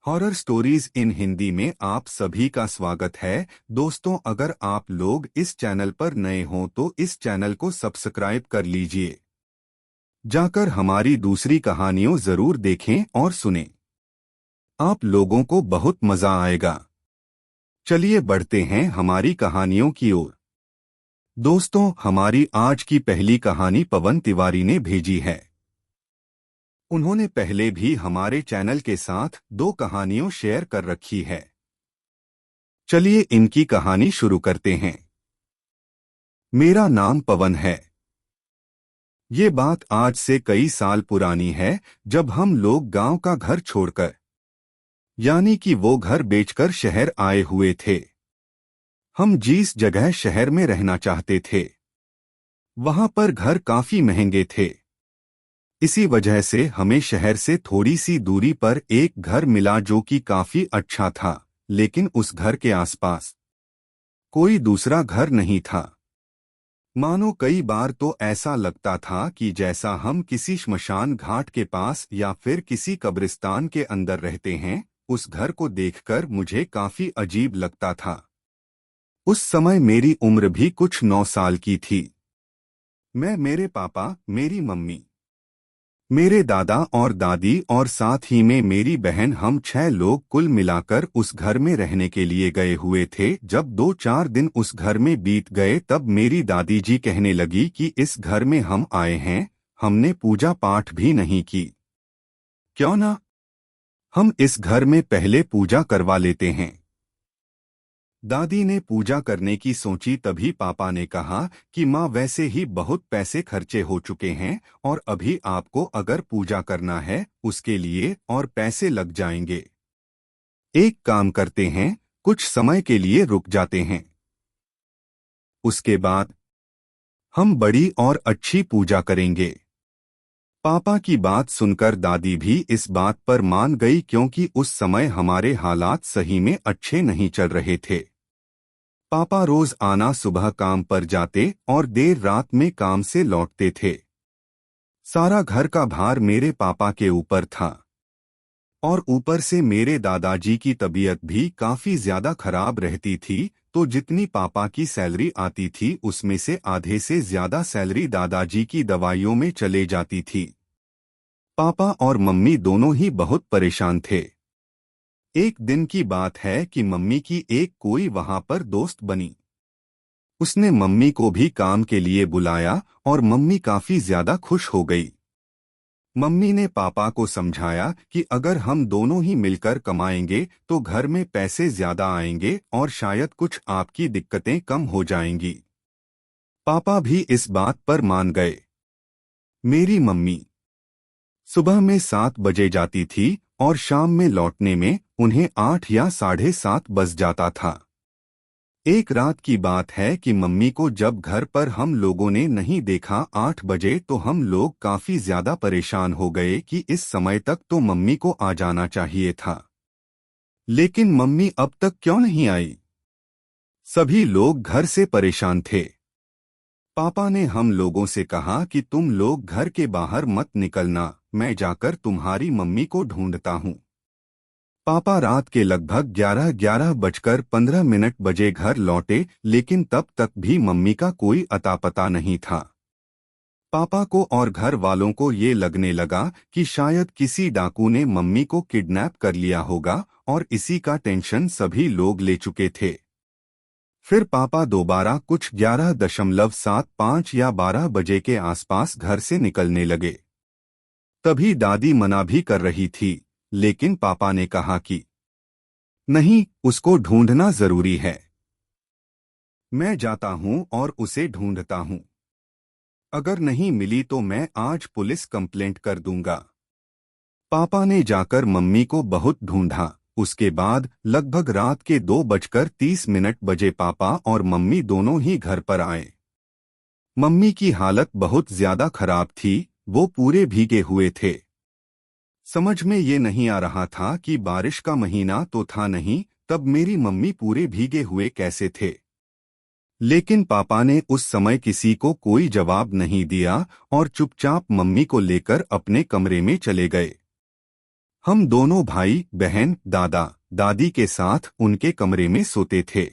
Horror stories in Hindi में आप सभी का स्वागत है। दोस्तों, अगर आप लोग इस चैनल पर नए हों तो इस चैनल को सब्सक्राइब कर लीजिए। जाकर हमारी दूसरी कहानियों जरूर देखें और सुनें। आप लोगों को बहुत मजा आएगा। चलिए बढ़ते हैं हमारी कहानियों की ओर। दोस्तों, हमारी आज की पहली कहानी पवन तिवारी ने भेजी है। उन्होंने पहले भी हमारे चैनल के साथ 2 कहानियां शेयर कर रखी है। चलिए इनकी कहानी शुरू करते हैं। मेरा नाम पवन है। ये बात आज से कई साल पुरानी है, जब हम लोग गांव का घर छोड़कर, यानी कि वो घर बेचकर शहर आए हुए थे। हम जिस जगह शहर में रहना चाहते थे, वहां पर घर काफी महंगे थे। इसी वजह से हमें शहर से थोड़ी सी दूरी पर एक घर मिला जो कि काफी अच्छा था, लेकिन उस घर के आसपास कोई दूसरा घर नहीं था। मानो कई बार तो ऐसा लगता था कि जैसा हम किसी श्मशान घाट के पास या फिर किसी कब्रिस्तान के अंदर रहते हैं। उस घर को देखकर मुझे काफी अजीब लगता था। उस समय मेरी उम्र भी कुछ 9 साल की थी। मैं, मेरे पापा, मेरी मम्मी, मेरे दादा और दादी और साथ ही में मेरी बहन, हम 6 लोग कुल मिलाकर उस घर में रहने के लिए गए हुए थे। जब 2-4 दिन उस घर में बीत गए तब मेरी दादी जी कहने लगी कि इस घर में हम आए हैं, हमने पूजा पाठ भी नहीं की, क्यों ना हम इस घर में पहले पूजा करवा लेते हैं। दादी ने पूजा करने की सोची, तभी पापा ने कहा कि माँ, वैसे ही बहुत पैसे खर्चे हो चुके हैं और अभी आपको अगर पूजा करना है उसके लिए और पैसे लग जाएंगे। एक काम करते हैं, कुछ समय के लिए रुक जाते हैं, उसके बाद हम बड़ी और अच्छी पूजा करेंगे। पापा की बात सुनकर दादी भी इस बात पर मान गई, क्योंकि उस समय हमारे हालात सही में अच्छे नहीं चल रहे थे। पापा रोज आना सुबह काम पर जाते और देर रात में काम से लौटते थे। सारा घर का भार मेरे पापा के ऊपर था और ऊपर से मेरे दादाजी की तबीयत भी काफी ज्यादा खराब रहती थी, तो जितनी पापा की सैलरी आती थी उसमें से आधे से ज्यादा सैलरी दादाजी की दवाइयों में चले जाती थी। पापा और मम्मी दोनों ही बहुत परेशान थे। एक दिन की बात है कि मम्मी की एक कोई वहां पर दोस्त बनी। उसने मम्मी को भी काम के लिए बुलाया और मम्मी काफी ज्यादा खुश हो गई। मम्मी ने पापा को समझाया कि अगर हम दोनों ही मिलकर कमाएंगे तो घर में पैसे ज्यादा आएंगे और शायद कुछ आपकी दिक्कतें कम हो जाएंगी। पापा भी इस बात पर मान गए। मेरी मम्मी सुबह में 7 बजे जाती थी और शाम में लौटने में उन्हें 8 या 7:30 बज जाता था। एक रात की बात है कि मम्मी को जब घर पर हम लोगों ने नहीं देखा 8 बजे, तो हम लोग काफी ज्यादा परेशान हो गए कि इस समय तक तो मम्मी को आ जाना चाहिए था, लेकिन मम्मी अब तक क्यों नहीं आई। सभी लोग घर से परेशान थे। पापा ने हम लोगों से कहा कि तुम लोग घर के बाहर मत निकलना, मैं जाकर तुम्हारी मम्मी को ढूंढता हूँ। पापा रात के लगभग 11 बजकर 15 मिनट बजे घर लौटे, लेकिन तब तक भी मम्मी का कोई अता पता नहीं था। पापा को और घर वालों को ये लगने लगा कि शायद किसी डाकू ने मम्मी को किडनैप कर लिया होगा और इसी का टेंशन सभी लोग ले चुके थे। फिर पापा दोबारा कुछ 11:75 या 12 बजे के आसपास घर से निकलने लगे। तभी दादी मना भी कर रही थी, लेकिन पापा ने कहा कि नहीं, उसको ढूंढना जरूरी है। मैं जाता हूं और उसे ढूंढता हूं। अगर नहीं मिली तो मैं आज पुलिस कंप्लेंट कर दूंगा। पापा ने जाकर मम्मी को बहुत ढूंढा। उसके बाद लगभग रात के 2:30 बजे पापा और मम्मी दोनों ही घर पर आए। मम्मी की हालत बहुत ज्यादा खराब थी, वो पूरे भीगे हुए थे। समझ में ये नहीं आ रहा था कि बारिश का महीना तो था नहीं, तब मेरी मम्मी पूरे भीगे हुए कैसे थे। लेकिन पापा ने उस समय किसी को कोई जवाब नहीं दिया और चुपचाप मम्मी को लेकर अपने कमरे में चले गए। हम दोनों भाई बहन दादा दादी के साथ उनके कमरे में सोते थे।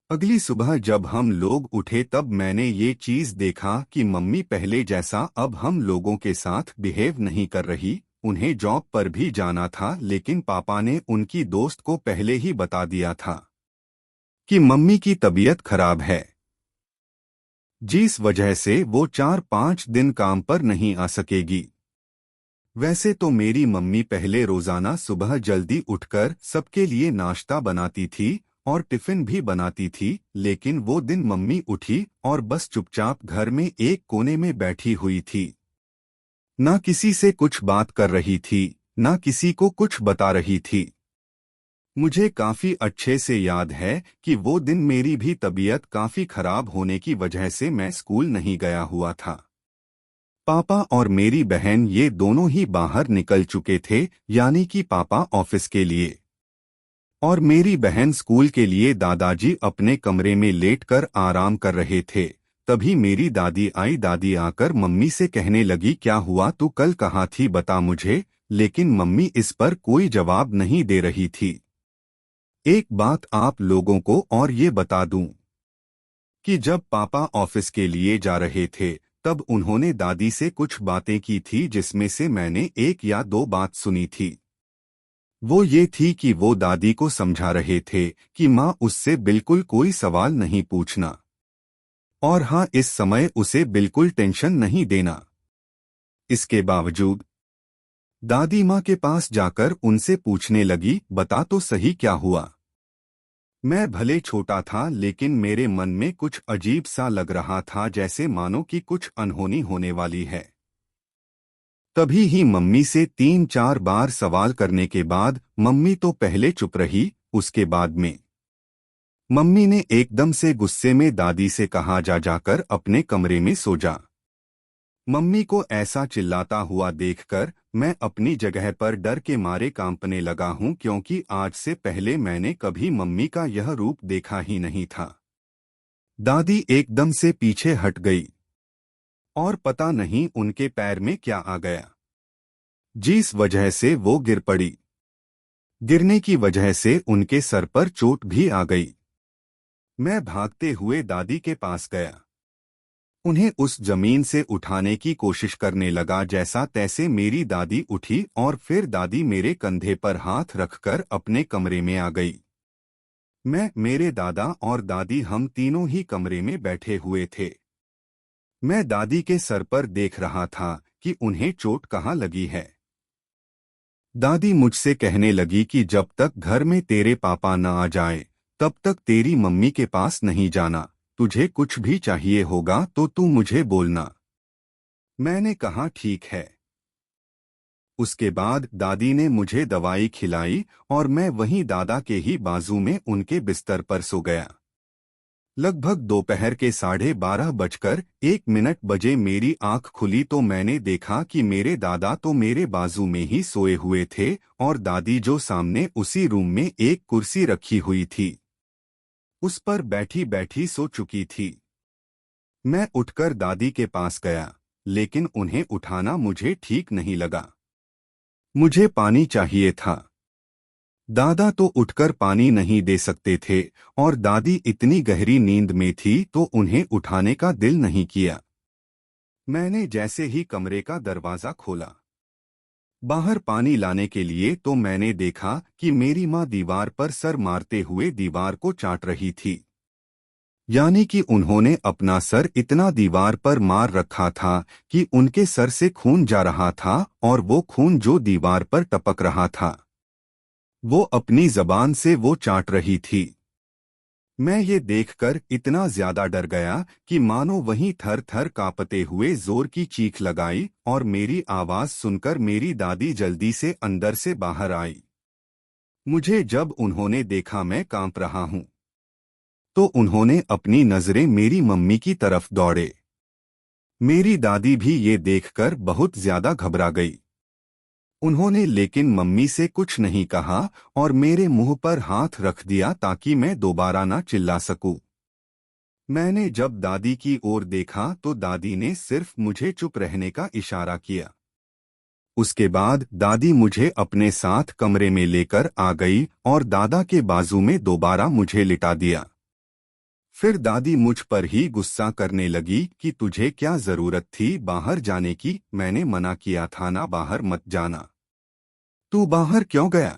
अगली सुबह जब हम लोग उठे तब मैंने ये चीज देखा कि मम्मी पहले जैसा अब हम लोगों के साथ बिहेव नहीं कर रही। उन्हें जॉब पर भी जाना था, लेकिन पापा ने उनकी दोस्त को पहले ही बता दिया था कि मम्मी की तबीयत खराब है, जिस वजह से वो 4-5 दिन काम पर नहीं आ सकेगी। वैसे तो मेरी मम्मी पहले रोजाना सुबह जल्दी उठकर सबके लिए नाश्ता बनाती थी और टिफिन भी बनाती थी, लेकिन वो दिन मम्मी उठी और बस चुपचाप घर में एक कोने में बैठी हुई थी। ना किसी से कुछ बात कर रही थी, ना किसी को कुछ बता रही थी। मुझे काफी अच्छे से याद है कि वो दिन मेरी भी तबीयत काफी खराब होने की वजह से मैं स्कूल नहीं गया हुआ था। पापा और मेरी बहन ये दोनों ही बाहर निकल चुके थे, यानी कि पापा ऑफिस के लिए और मेरी बहन स्कूल के लिए। दादाजी अपने कमरे में लेटकर आराम कर रहे थे। तभी मेरी दादी आई। दादी आकर मम्मी से कहने लगी, क्या हुआ, तू कल कहाँ थी, बता मुझे। लेकिन मम्मी इस पर कोई जवाब नहीं दे रही थी। एक बात आप लोगों को और ये बता दूं कि जब पापा ऑफिस के लिए जा रहे थे तब उन्होंने दादी से कुछ बातें की थी, जिसमें से मैंने एक या दो बात सुनी थी। वो ये थी कि वो दादी को समझा रहे थे कि माँ उससे बिल्कुल कोई सवाल नहीं पूछना, और हाँ, इस समय उसे बिल्कुल टेंशन नहीं देना। इसके बावजूद दादी माँ के पास जाकर उनसे पूछने लगी, बता तो सही क्या हुआ। मैं भले छोटा था, लेकिन मेरे मन में कुछ अजीब सा लग रहा था, जैसे मानो कि कुछ अनहोनी होने वाली है। तभी ही मम्मी से 3-4 बार सवाल करने के बाद मम्मी तो पहले चुप रही, उसके बाद में मम्मी ने एकदम से गुस्से में दादी से कहा, जा जाकर अपने कमरे में सो जा। मम्मी को ऐसा चिल्लाता हुआ देखकर मैं अपनी जगह पर डर के मारे कांपने लगा हूं, क्योंकि आज से पहले मैंने कभी मम्मी का यह रूप देखा ही नहीं था। दादी एकदम से पीछे हट गई और पता नहीं उनके पैर में क्या आ गया, जिस वजह से वो गिर पड़ी। गिरने की वजह से उनके सर पर चोट भी आ गई। मैं भागते हुए दादी के पास गया, उन्हें उस जमीन से उठाने की कोशिश करने लगा। जैसा तैसे मेरी दादी उठी और फिर दादी मेरे कंधे पर हाथ रखकर अपने कमरे में आ गई। मैं, मेरे दादा और दादी, हम तीनों ही कमरे में बैठे हुए थे। मैं दादी के सर पर देख रहा था कि उन्हें चोट कहाँ लगी है। दादी मुझसे कहने लगी कि जब तक घर में तेरे पापा न आ जाए तब तक तेरी मम्मी के पास नहीं जाना। तुझे कुछ भी चाहिए होगा तो तू मुझे बोलना। मैंने कहा, ठीक है। उसके बाद दादी ने मुझे दवाई खिलाई और मैं वहीं दादा के ही बाजू में उनके बिस्तर पर सो गया। लगभग दोपहर के 12:30 बजे मेरी आंख खुली तो मैंने देखा कि मेरे दादा तो मेरे बाजू में ही सोए हुए थे और दादी जो सामने उसी रूम में एक कुर्सी रखी हुई थी उस पर बैठी बैठी सो चुकी थी। मैं उठकर दादी के पास गया, लेकिन उन्हें उठाना मुझे ठीक नहीं लगा। मुझे पानी चाहिए था। दादा तो उठकर पानी नहीं दे सकते थे और दादी इतनी गहरी नींद में थी तो उन्हें उठाने का दिल नहीं किया। मैंने जैसे ही कमरे का दरवाजा खोला बाहर पानी लाने के लिए तो मैंने देखा कि मेरी माँ दीवार पर सर मारते हुए दीवार को चाट रही थी। यानी कि उन्होंने अपना सर इतना दीवार पर मार रखा था कि उनके सर से खून जा रहा था और वो खून जो दीवार पर टपक रहा था वो अपनी जबान से वो चाट रही थी। मैं ये देखकर इतना ज्यादा डर गया कि मानो वहीं थर थर कांपते हुए जोर की चीख लगाई और मेरी आवाज सुनकर मेरी दादी जल्दी से अंदर से बाहर आई। मुझे जब उन्होंने देखा मैं कांप रहा हूं तो उन्होंने अपनी नजरें मेरी मम्मी की तरफ दौड़े। मेरी दादी भी ये देखकर बहुत ज्यादा घबरा गई। उन्होंने लेकिन मम्मी से कुछ नहीं कहा और मेरे मुंह पर हाथ रख दिया ताकि मैं दोबारा ना चिल्ला सकूं। मैंने जब दादी की ओर देखा तो दादी ने सिर्फ मुझे चुप रहने का इशारा किया। उसके बाद दादी मुझे अपने साथ कमरे में लेकर आ गई और दादा के बाजू में दोबारा मुझे लिटा दिया। फिर दादी मुझ पर ही गुस्सा करने लगी कि तुझे क्या जरूरत थी बाहर जाने की, मैंने मना किया था ना बाहर मत जाना। तू बाहर क्यों गया?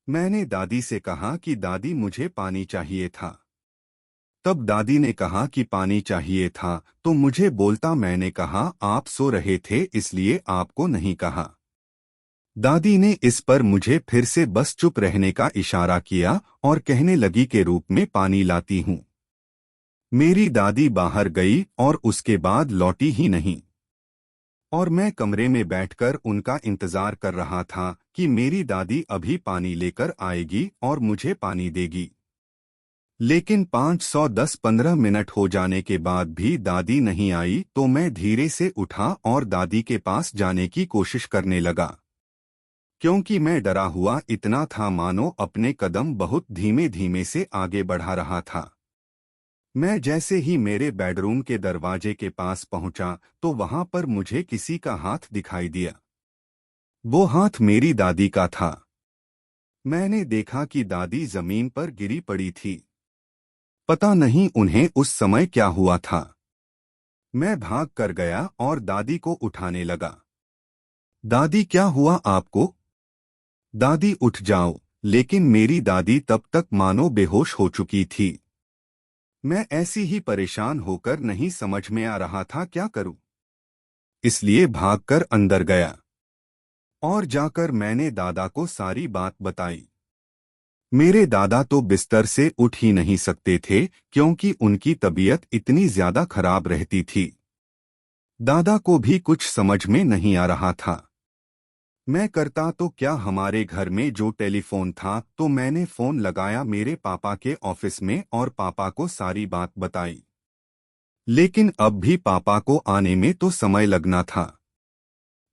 मैंने दादी से कहा कि दादी मुझे पानी चाहिए था। तब दादी ने कहा कि पानी चाहिए था तो मुझे बोलता, मैंने कहा आप सो रहे थे इसलिए आपको नहीं कहा। दादी ने इस पर मुझे फिर से बस चुप रहने का इशारा किया और कहने लगी के रूप में पानी लाती हूँ। मेरी दादी बाहर गई और उसके बाद लौटी ही नहीं और मैं कमरे में बैठकर उनका इंतजार कर रहा था कि मेरी दादी अभी पानी लेकर आएगी और मुझे पानी देगी। लेकिन 510-15 मिनट हो जाने के बाद भी दादी नहीं आई तो मैं धीरे से उठा और दादी के पास जाने की कोशिश करने लगा, क्योंकि मैं डरा हुआ इतना था मानो अपने कदम बहुत धीमे धीमे से आगे बढ़ा रहा था। मैं जैसे ही मेरे बेडरूम के दरवाजे के पास पहुंचा तो वहां पर मुझे किसी का हाथ दिखाई दिया। वो हाथ मेरी दादी का था। मैंने देखा कि दादी जमीन पर गिरी पड़ी थी। पता नहीं उन्हें उस समय क्या हुआ था। मैं भाग कर गया और दादी को उठाने लगा। दादी क्या हुआ आपको? दादी उठ जाओ, लेकिन मेरी दादी तब तक मानो बेहोश हो चुकी थी। मैं ऐसी ही परेशान होकर नहीं समझ में आ रहा था क्या करूं, इसलिए भागकर अंदर गया और जाकर मैंने दादा को सारी बात बताई। मेरे दादा तो बिस्तर से उठ ही नहीं सकते थे क्योंकि उनकी तबीयत इतनी ज्यादा खराब रहती थी। दादा को भी कुछ समझ में नहीं आ रहा था। मैं करता तो क्या, हमारे घर में जो टेलीफोन था तो मैंने फोन लगाया मेरे पापा के ऑफिस में और पापा को सारी बात बताई। लेकिन अब भी पापा को आने में तो समय लगना था।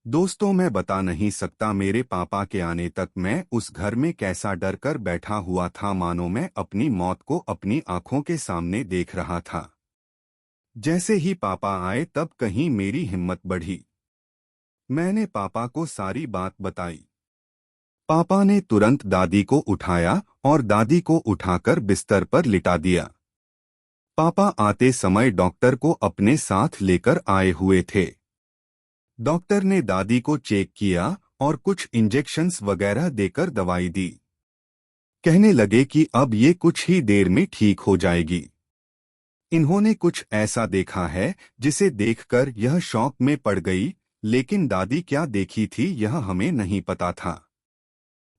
दोस्तों मैं बता नहीं सकता मेरे पापा के आने तक मैं उस घर में कैसा डर कर बैठा हुआ था, मानो मैं अपनी मौत को अपनी आंखों के सामने देख रहा था। जैसे ही पापा आए तब कहीं मेरी हिम्मत बढ़ी। मैंने पापा को सारी बात बताई। पापा ने तुरंत दादी को उठाया और दादी को उठाकर बिस्तर पर लिटा दिया। पापा आते समय डॉक्टर को अपने साथ लेकर आए हुए थे। डॉक्टर ने दादी को चेक किया और कुछ इंजेक्शंस वगैरह देकर दवाई दी। कहने लगे कि अब ये कुछ ही देर में ठीक हो जाएगी। इन्होंने कुछ ऐसा देखा है जिसे देखकर यह शॉक में पड़ गई, लेकिन दादी क्या देखी थी यह हमें नहीं पता था।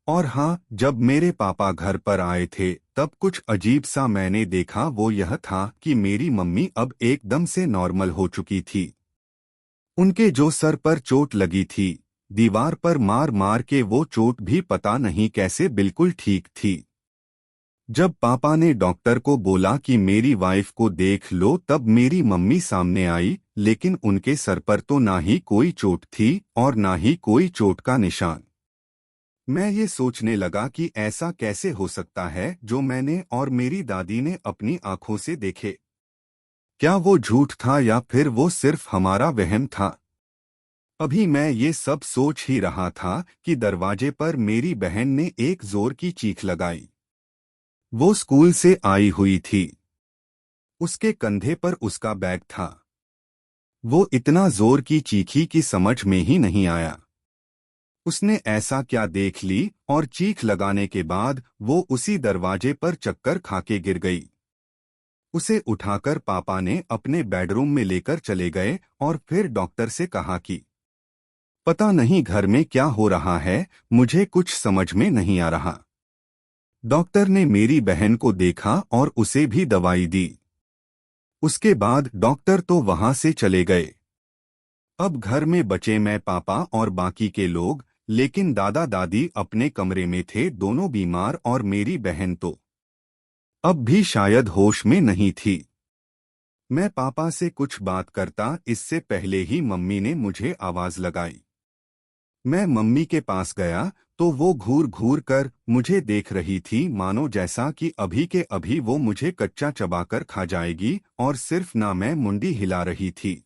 और हाँ, जब मेरे पापा घर पर आए थे तब कुछ अजीब सा मैंने देखा, वो यह था कि मेरी मम्मी अब एकदम से नॉर्मल हो चुकी थी। उनके जो सर पर चोट लगी थी, दीवार पर मार मार के वो चोट भी पता नहीं कैसे बिल्कुल ठीक थी। जब पापा ने डॉक्टर को बोला कि मेरी वाइफ को देख लो तब मेरी मम्मी सामने आई, लेकिन उनके सर पर तो ना ही कोई चोट थी और ना ही कोई चोट का निशान। मैं ये सोचने लगा कि ऐसा कैसे हो सकता है जो मैंने और मेरी दादी ने अपनी आंखों से देखे। क्या वो झूठ था या फिर वो सिर्फ हमारा वहम था? अभी मैं ये सब सोच ही रहा था कि दरवाजे पर मेरी बहन ने एक जोर की चीख लगाई। वो स्कूल से आई हुई थी। उसके कंधे पर उसका बैग था। वो इतना जोर की चीखी कि समझ में ही नहीं आया उसने ऐसा क्या देख ली, और चीख लगाने के बाद वो उसी दरवाजे पर चक्कर खाके गिर गई। उसे उठाकर पापा ने अपने बेडरूम में लेकर चले गए और फिर डॉक्टर से कहा कि पता नहीं घर में क्या हो रहा है, मुझे कुछ समझ में नहीं आ रहा। डॉक्टर ने मेरी बहन को देखा और उसे भी दवाई दी। उसके बाद डॉक्टर तो वहां से चले गए। अब घर में बचे मैं, पापा और बाकी के लोग, लेकिन दादा दादी अपने कमरे में थे, दोनों बीमार, और मेरी बहन तो अब भी शायद होश में नहीं थी। मैं पापा से कुछ बात करता इससे पहले ही मम्मी ने मुझे आवाज लगाई। मैं मम्मी के पास गया तो वो घूर घूर कर मुझे देख रही थी, मानो जैसा कि अभी के अभी वो मुझे कच्चा चबाकर खा जाएगी, और सिर्फ ना मैं मुंडी हिला रही थी।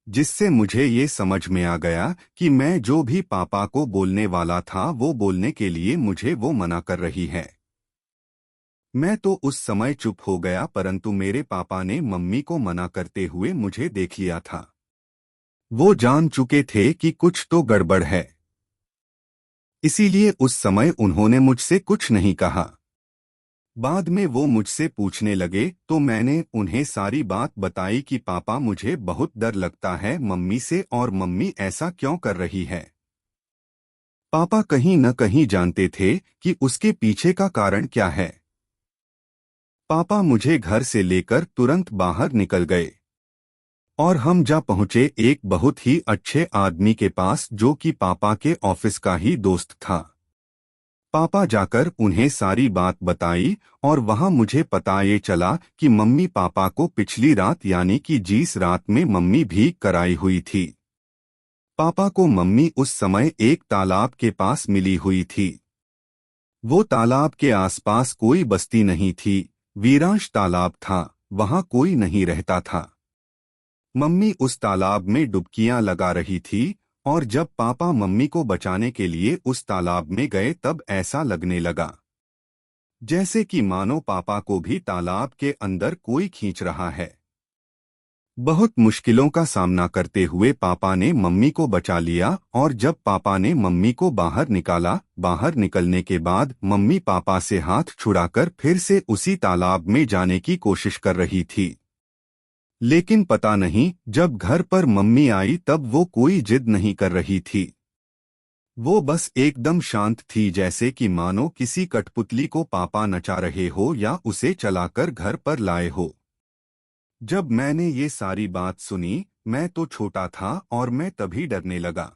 जिससे मुझे ये समझ में आ गया कि मैं जो भी पापा को बोलने वाला था वो बोलने के लिए मुझे वो मना कर रही है। मैं तो उस समय चुप हो गया, परंतु मेरे पापा ने मम्मी को मना करते हुए मुझे देख लिया था। वो जान चुके थे कि कुछ तो गड़बड़ है, इसीलिए उस समय उन्होंने मुझसे कुछ नहीं कहा। बाद में वो मुझसे पूछने लगे तो मैंने उन्हें सारी बात बताई कि पापा, मुझे बहुत डर लगता है मम्मी से, और मम्मी ऐसा क्यों कर रही है। पापा कहीं न कहीं जानते थे कि उसके पीछे का कारण क्या है। पापा मुझे घर से लेकर तुरंत बाहर निकल गए और हम जा पहुंचे एक बहुत ही अच्छे आदमी के पास, जो कि पापा के ऑफिस का ही दोस्त था। पापा जाकर उन्हें सारी बात बताई और वहां मुझे पता ये चला कि मम्मी पापा को पिछली रात यानी कि जिस रात में मम्मी भीख कराई हुई थी, पापा को मम्मी उस समय एक तालाब के पास मिली हुई थी। वो तालाब के आसपास कोई बस्ती नहीं थी, वीरांश तालाब था, वहां कोई नहीं रहता था। मम्मी उस तालाब में डुबकियां लगा रही थी और जब पापा मम्मी को बचाने के लिए उस तालाब में गए तब ऐसा लगने लगा जैसे कि मानो पापा को भी तालाब के अंदर कोई खींच रहा है। बहुत मुश्किलों का सामना करते हुए पापा ने मम्मी को बचा लिया और जब पापा ने मम्मी को बाहर निकाला, बाहर निकलने के बाद मम्मी पापा से हाथ छुड़ाकर फिर से उसी तालाब में जाने की कोशिश कर रही थी। लेकिन पता नहीं, जब घर पर मम्मी आई तब वो कोई जिद नहीं कर रही थी। वो बस एकदम शांत थी, जैसे कि मानो किसी कठपुतली को पापा नचा रहे हो या उसे चलाकर घर पर लाए हो। जब मैंने ये सारी बात सुनी, मैं तो छोटा था और मैं तभी डरने लगा।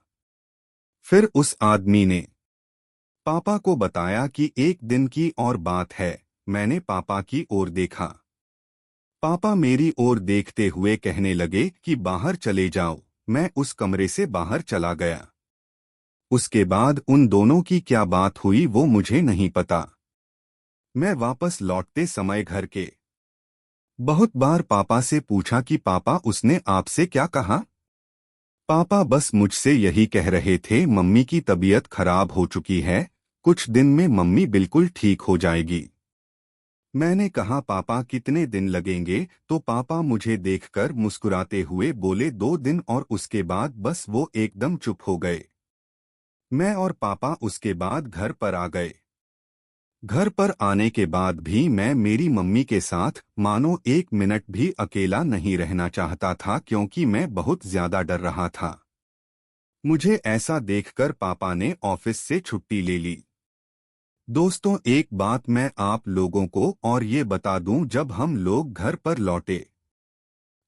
फिर उस आदमी ने पापा को बताया कि एक दिन की और बात है, मैंने पापा की ओर देखा। पापा मेरी ओर देखते हुए कहने लगे कि बाहर चले जाओ। मैं उस कमरे से बाहर चला गया। उसके बाद उन दोनों की क्या बात हुई वो मुझे नहीं पता। मैं वापस लौटते समय घर के बहुत बार पापा से पूछा कि पापा, उसने आपसे क्या कहा। पापा बस मुझसे यही कह रहे थे, मम्मी की तबीयत खराब हो चुकी है, कुछ दिन में मम्मी बिल्कुल ठीक हो जाएगी। मैंने कहा पापा कितने दिन लगेंगे, तो पापा मुझे देखकर मुस्कुराते हुए बोले 2 दिन, और उसके बाद बस वो एकदम चुप हो गए। मैं और पापा उसके बाद घर पर आ गए। घर पर आने के बाद भी मैं मेरी मम्मी के साथ मानो 1 मिनट भी अकेला नहीं रहना चाहता था, क्योंकि मैं बहुत ज्यादा डर रहा था। मुझे ऐसा देखकर पापा ने ऑफिस से छुट्टी ले ली। दोस्तों, एक बात मैं आप लोगों को और ये बता दूं, जब हम लोग घर पर लौटे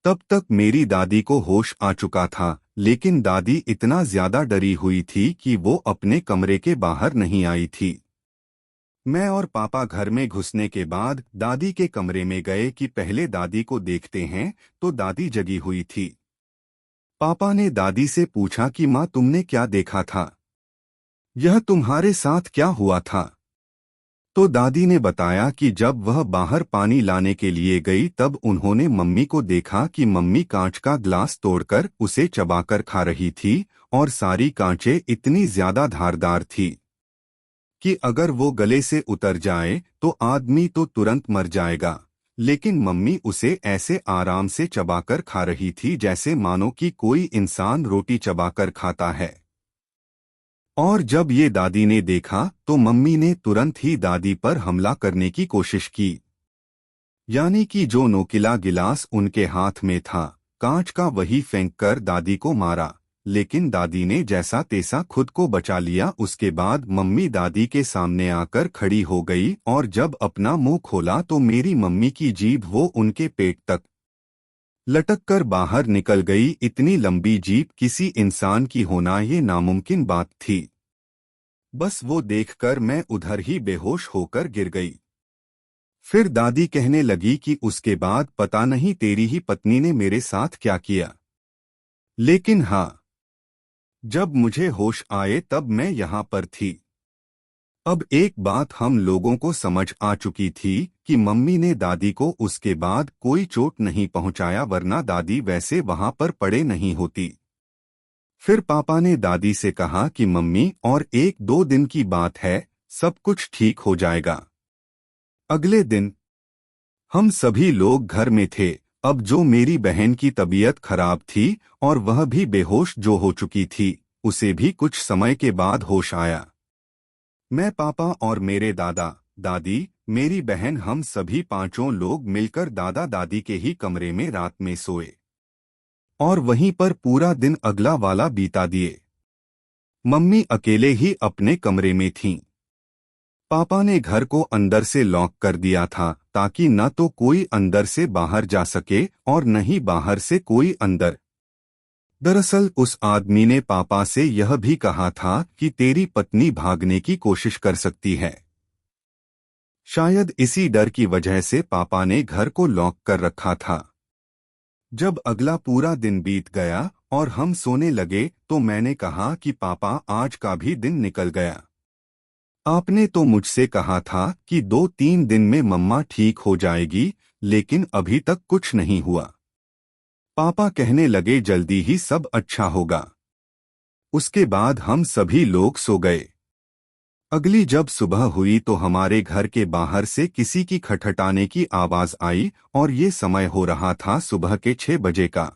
तब तक मेरी दादी को होश आ चुका था, लेकिन दादी इतना ज्यादा डरी हुई थी कि वो अपने कमरे के बाहर नहीं आई थी। मैं और पापा घर में घुसने के बाद दादी के कमरे में गए कि पहले दादी को देखते हैं, तो दादी जगी हुई थी। पापा ने दादी से पूछा कि माँ, तुमने क्या देखा था, यह तुम्हारे साथ क्या हुआ था। तो दादी ने बताया कि जब वह बाहर पानी लाने के लिए गई तब उन्होंने मम्मी को देखा कि मम्मी कांच का ग्लास तोड़कर उसे चबाकर खा रही थी, और सारी कांचें इतनी ज्यादा धारदार थी कि अगर वो गले से उतर जाए तो आदमी तो तुरंत मर जाएगा, लेकिन मम्मी उसे ऐसे आराम से चबाकर खा रही थी जैसे मानो कि कोई इंसान रोटी चबाकर खाता है। और जब ये दादी ने देखा तो मम्मी ने तुरंत ही दादी पर हमला करने की कोशिश की, यानी कि जो नोकीला गिलास उनके हाथ में था, कांच का, वही फेंककर दादी को मारा। लेकिन दादी ने जैसा तैसा खुद को बचा लिया। उसके बाद मम्मी दादी के सामने आकर खड़ी हो गई और जब अपना मुंह खोला तो मेरी मम्मी की जीभ वो उनके पेट तक लटक कर बाहर निकल गई। इतनी लंबी जीभ किसी इंसान की होना ये नामुमकिन बात थी। बस वो देखकर मैं उधर ही बेहोश होकर गिर गई। फिर दादी कहने लगी कि उसके बाद पता नहीं तेरी ही पत्नी ने मेरे साथ क्या किया। लेकिन हाँ, जब मुझे होश आए तब मैं यहाँ पर थी। अब एक बात हम लोगों को समझ आ चुकी थी कि मम्मी ने दादी को उसके बाद कोई चोट नहीं पहुंचाया, वरना दादी वैसे वहां पर पड़े नहीं होती। फिर पापा ने दादी से कहा कि मम्मी, और 1-2 दिन की बात है, सब कुछ ठीक हो जाएगा। अगले दिन हम सभी लोग घर में थे। अब जो मेरी बहन की तबीयत खराब थी और वह भी बेहोश जो हो चुकी थी, उसे भी कुछ समय के बाद होश आया। मैं, पापा और मेरे दादा दादी, मेरी बहन, हम सभी पांचों लोग मिलकर दादा दादी के ही कमरे में रात में सोए और वहीं पर पूरा दिन अगला वाला बीता दिए। मम्मी अकेले ही अपने कमरे में थीं। पापा ने घर को अंदर से लॉक कर दिया था ताकि न तो कोई अंदर से बाहर जा सके और न ही बाहर से कोई अंदर। दरअसल उस आदमी ने पापा से यह भी कहा था कि तेरी पत्नी भागने की कोशिश कर सकती है। शायद इसी डर की वजह से पापा ने घर को लॉक कर रखा था। जब अगला पूरा दिन बीत गया और हम सोने लगे तो मैंने कहा कि पापा, आज का भी दिन निकल गया। आपने तो मुझसे कहा था कि 2-3 दिन में मम्मा ठीक हो जाएगी, लेकिन अभी तक कुछ नहीं हुआ। पापा कहने लगे जल्दी ही सब अच्छा होगा। उसके बाद हम सभी लोग सो गए। अगली जब सुबह हुई तो हमारे घर के बाहर से किसी की खटखटाने की आवाज आई और ये समय हो रहा था सुबह के 6 बजे का।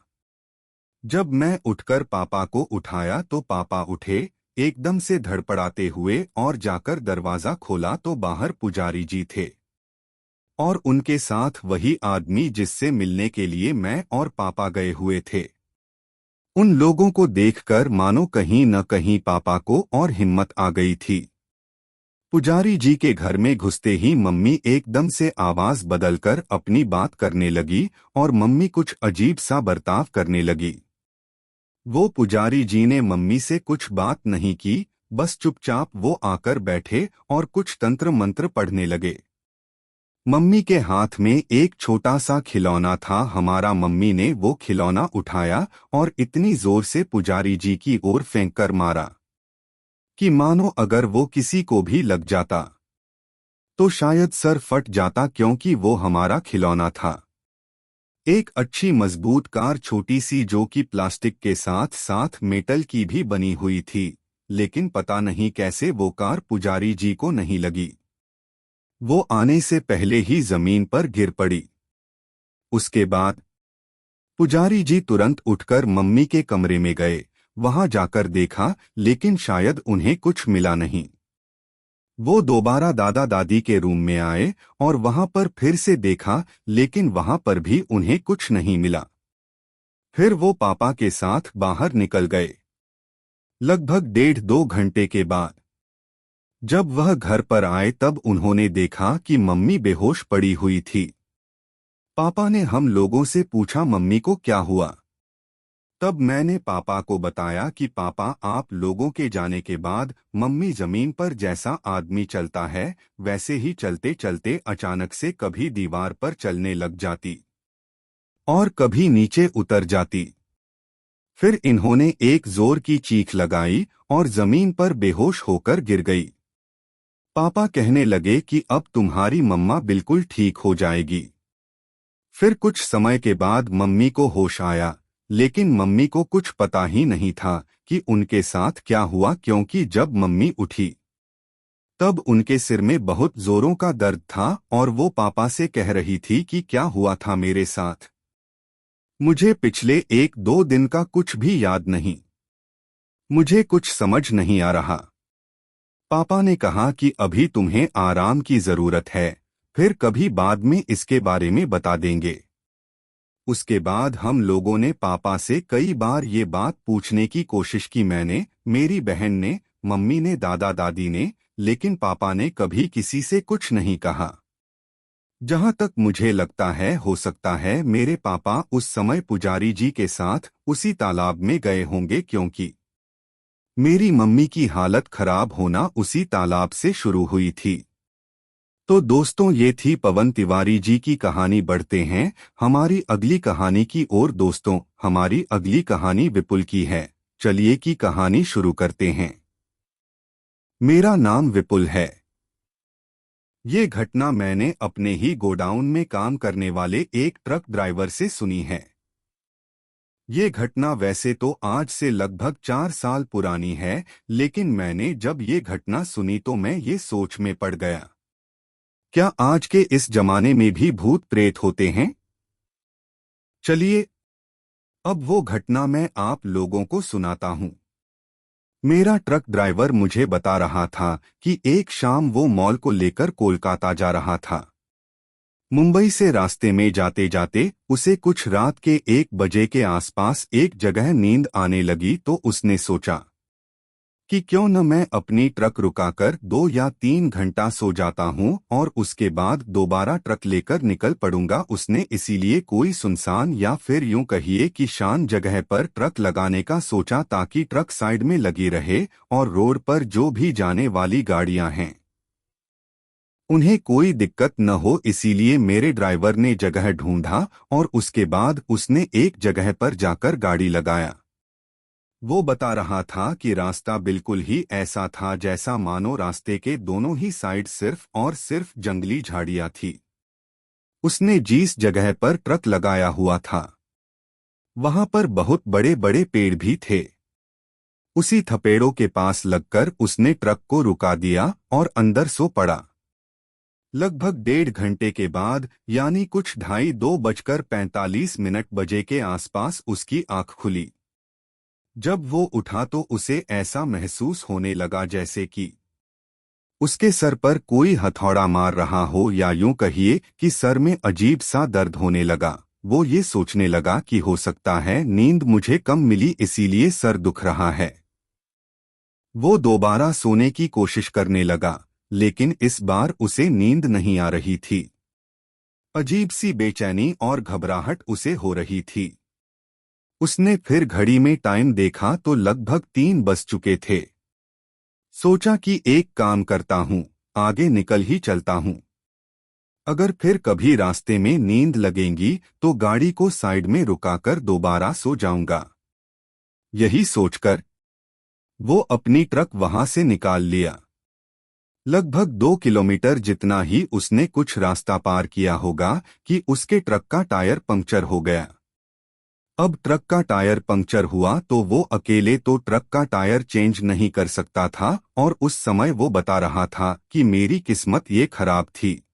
जब मैं उठकर पापा को उठाया तो पापा उठे एकदम से धड़पड़ाते हुए और जाकर दरवाजा खोला तो बाहर पुजारी जी थे और उनके साथ वही आदमी जिससे मिलने के लिए मैं और पापा गए हुए थे। उन लोगों को देखकर मानो कहीं न कहीं पापा को और हिम्मत आ गई थी। पुजारी जी के घर में घुसते ही मम्मी एकदम से आवाज बदलकर अपनी बात करने लगी और मम्मी कुछ अजीब सा बर्ताव करने लगी। वो पुजारी जी ने मम्मी से कुछ बात नहीं की, बस चुपचाप वो आकर बैठे और कुछ तंत्र मंत्र पढ़ने लगे। मम्मी के हाथ में एक छोटा सा खिलौना था हमारा। मम्मी ने वो खिलौना उठाया और इतनी जोर से पुजारी जी की ओर फेंक कर मारा कि मानो अगर वो किसी को भी लग जाता तो शायद सर फट जाता, क्योंकि वो हमारा खिलौना था। एक अच्छी मजबूत कार, छोटी सी, जो कि प्लास्टिक के साथ साथ मेटल की भी बनी हुई थी, लेकिन पता नहीं कैसे वो कार पुजारी जी को नहीं लगी। वो आने से पहले ही जमीन पर गिर पड़ी। उसके बाद पुजारी जी तुरंत उठकर मम्मी के कमरे में गए। वहां जाकर देखा, लेकिन शायद उन्हें कुछ मिला नहीं। वो दोबारा दादा दादी के रूम में आए और वहां पर फिर से देखा, लेकिन वहां पर भी उन्हें कुछ नहीं मिला। फिर वो पापा के साथ बाहर निकल गए। लगभग 1.5-2 घंटे के बाद जब वह घर पर आए तब उन्होंने देखा कि मम्मी बेहोश पड़ी हुई थी। पापा ने हम लोगों से पूछा मम्मी को क्या हुआ। तब मैंने पापा को बताया कि पापा, आप लोगों के जाने के बाद मम्मी जमीन पर जैसा आदमी चलता है वैसे ही चलते चलते अचानक से कभी दीवार पर चलने लग जाती और कभी नीचे उतर जाती। फिर इन्होंने एक जोर की चीख लगाई और जमीन पर बेहोश होकर गिर गई। पापा कहने लगे कि अब तुम्हारी मम्मा बिल्कुल ठीक हो जाएगी। फिर कुछ समय के बाद मम्मी को होश आया, लेकिन मम्मी को कुछ पता ही नहीं था कि उनके साथ क्या हुआ, क्योंकि जब मम्मी उठी तब उनके सिर में बहुत जोरों का दर्द था और वो पापा से कह रही थी कि क्या हुआ था मेरे साथ। मुझे पिछले 1-2 दिन का कुछ भी याद नहीं, मुझे कुछ समझ नहीं आ रहा। पापा ने कहा कि अभी तुम्हें आराम की जरूरत है, फिर कभी बाद में इसके बारे में बता देंगे। उसके बाद हम लोगों ने पापा से कई बार ये बात पूछने की कोशिश की, मैंने, मेरी बहन ने, मम्मी ने, दादा दादी ने, लेकिन पापा ने कभी किसी से कुछ नहीं कहा। जहां तक मुझे लगता है, हो सकता है मेरे पापा उस समय पुजारी जी के साथ उसी तालाब में गए होंगे, क्योंकि मेरी मम्मी की हालत खराब होना उसी तालाब से शुरू हुई थी। तो दोस्तों, ये थी पवन तिवारी जी की कहानी। बढ़ते हैं हमारी अगली कहानी की ओर। दोस्तों, हमारी अगली कहानी विपुल की है। चलिए की कहानी शुरू करते हैं। मेरा नाम विपुल है। ये घटना मैंने अपने ही गोडाउन में काम करने वाले एक ट्रक ड्राइवर से सुनी है। ये घटना वैसे तो आज से लगभग 4 साल पुरानी है, लेकिन मैंने जब ये घटना सुनी तो मैं ये सोच में पड़ गया, क्या आज के इस जमाने में भी भूत प्रेत होते हैं? चलिए, अब वो घटना मैं आप लोगों को सुनाता हूँ। मेरा ट्रक ड्राइवर मुझे बता रहा था कि एक शाम वो मॉल को लेकर कोलकाता जा रहा था। मुंबई से रास्ते में जाते जाते उसे कुछ रात के 1 बजे के आसपास एक जगह नींद आने लगी, तो उसने सोचा कि क्यों न मैं अपनी ट्रक रुकाकर 2 या 3 घंटा सो जाता हूं और उसके बाद दोबारा ट्रक लेकर निकल पड़ूंगा। उसने इसीलिए कोई सुनसान या फिर यूं कहिए कि शांत जगह पर ट्रक लगाने का सोचा, ताकि ट्रक साइड में लगी रहे और रोड पर जो भी जाने वाली गाड़ियां हैं उन्हें कोई दिक्कत न हो। इसीलिए मेरे ड्राइवर ने जगह ढूंढा और उसके बाद उसने एक जगह पर जाकर गाड़ी लगाया। वो बता रहा था कि रास्ता बिल्कुल ही ऐसा था जैसा मानो रास्ते के दोनों ही साइड सिर्फ और सिर्फ जंगली झाड़ियां थी। उसने जिस जगह पर ट्रक लगाया हुआ था वहां पर बहुत बड़े बड़े पेड़ भी थे। उसी थपेड़ों के पास लगकर उसने ट्रक को रुका दिया और अंदर सो पड़ा। लगभग 1.5 घंटे के बाद, यानी कुछ 2:45 बजे के आसपास उसकी आंख खुली। जब वो उठा तो उसे ऐसा महसूस होने लगा जैसे कि उसके सर पर कोई हथौड़ा मार रहा हो, या यूं कहिए कि सर में अजीब सा दर्द होने लगा। वो ये सोचने लगा कि हो सकता है नींद मुझे कम मिली इसीलिए सर दुख रहा है। वो दोबारा सोने की कोशिश करने लगा, लेकिन इस बार उसे नींद नहीं आ रही थी। अजीब सी बेचैनी और घबराहट उसे हो रही थी। उसने फिर घड़ी में टाइम देखा तो लगभग 3 बज चुके थे। सोचा कि एक काम करता हूँ, आगे निकल ही चलता हूँ। अगर फिर कभी रास्ते में नींद लगेगी तो गाड़ी को साइड में रुकाकर दोबारा सो जाऊंगा। यही सोचकर वो अपनी ट्रक वहां से निकाल लिया। लगभग 2 किलोमीटर जितना ही उसने कुछ रास्ता पार किया होगा कि उसके ट्रक का टायर पंक्चर हो गया। अब ट्रक का टायर पंक्चर हुआ तो वो अकेले तो ट्रक का टायर चेंज नहीं कर सकता था, और उस समय वो बता रहा था कि मेरी किस्मत ये खराब थी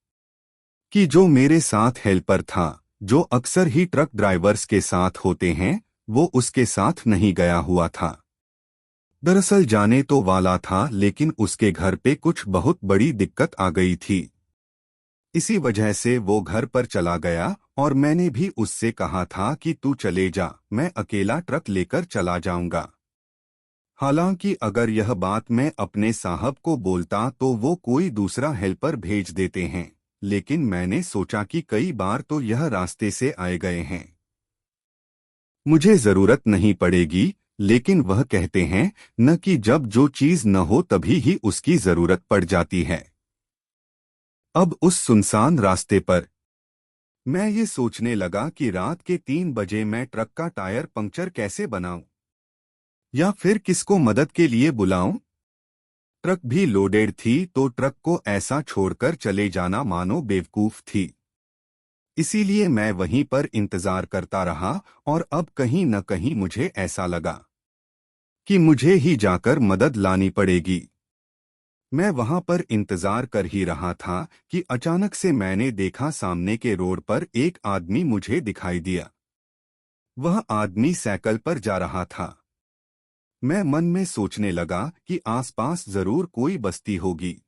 कि जो मेरे साथ हेल्पर था, जो अक्सर ही ट्रक ड्राइवर्स के साथ होते हैं, वो उसके साथ नहीं गया हुआ था। दरअसल जाने तो वाला था, लेकिन उसके घर पे कुछ बहुत बड़ी दिक्कत आ गई थी। इसी वजह से वो घर पर चला गया और मैंने भी उससे कहा था कि तू चले जा, मैं अकेला ट्रक लेकर चला जाऊंगा। हालांकि अगर यह बात मैं अपने साहब को बोलता तो वो कोई दूसरा हेल्पर भेज देते हैं, लेकिन मैंने सोचा कि कई बार तो यह रास्ते से आए गए हैं, मुझे जरूरत नहीं पड़ेगी। लेकिन वह कहते हैं न कि जब जो चीज न हो तभी ही उसकी जरूरत पड़ जाती है। अब उस सुनसान रास्ते पर मैं ये सोचने लगा कि रात के 3 बजे मैं ट्रक का टायर पंक्चर कैसे बनाऊं, या फिर किसको मदद के लिए बुलाऊं। ट्रक भी लोडेड थी तो ट्रक को ऐसा छोड़कर चले जाना मानो बेवकूफ थी। इसीलिए मैं वहीं पर इंतजार करता रहा, और अब कहीं न कहीं मुझे ऐसा लगा कि मुझे ही जाकर मदद लानी पड़ेगी। मैं वहां पर इंतजार कर ही रहा था कि अचानक से मैंने देखा सामने के रोड पर एक आदमी मुझे दिखाई दिया। वह आदमी साइकिल पर जा रहा था। मैं मन में सोचने लगा कि आसपास जरूर कोई बस्ती होगी।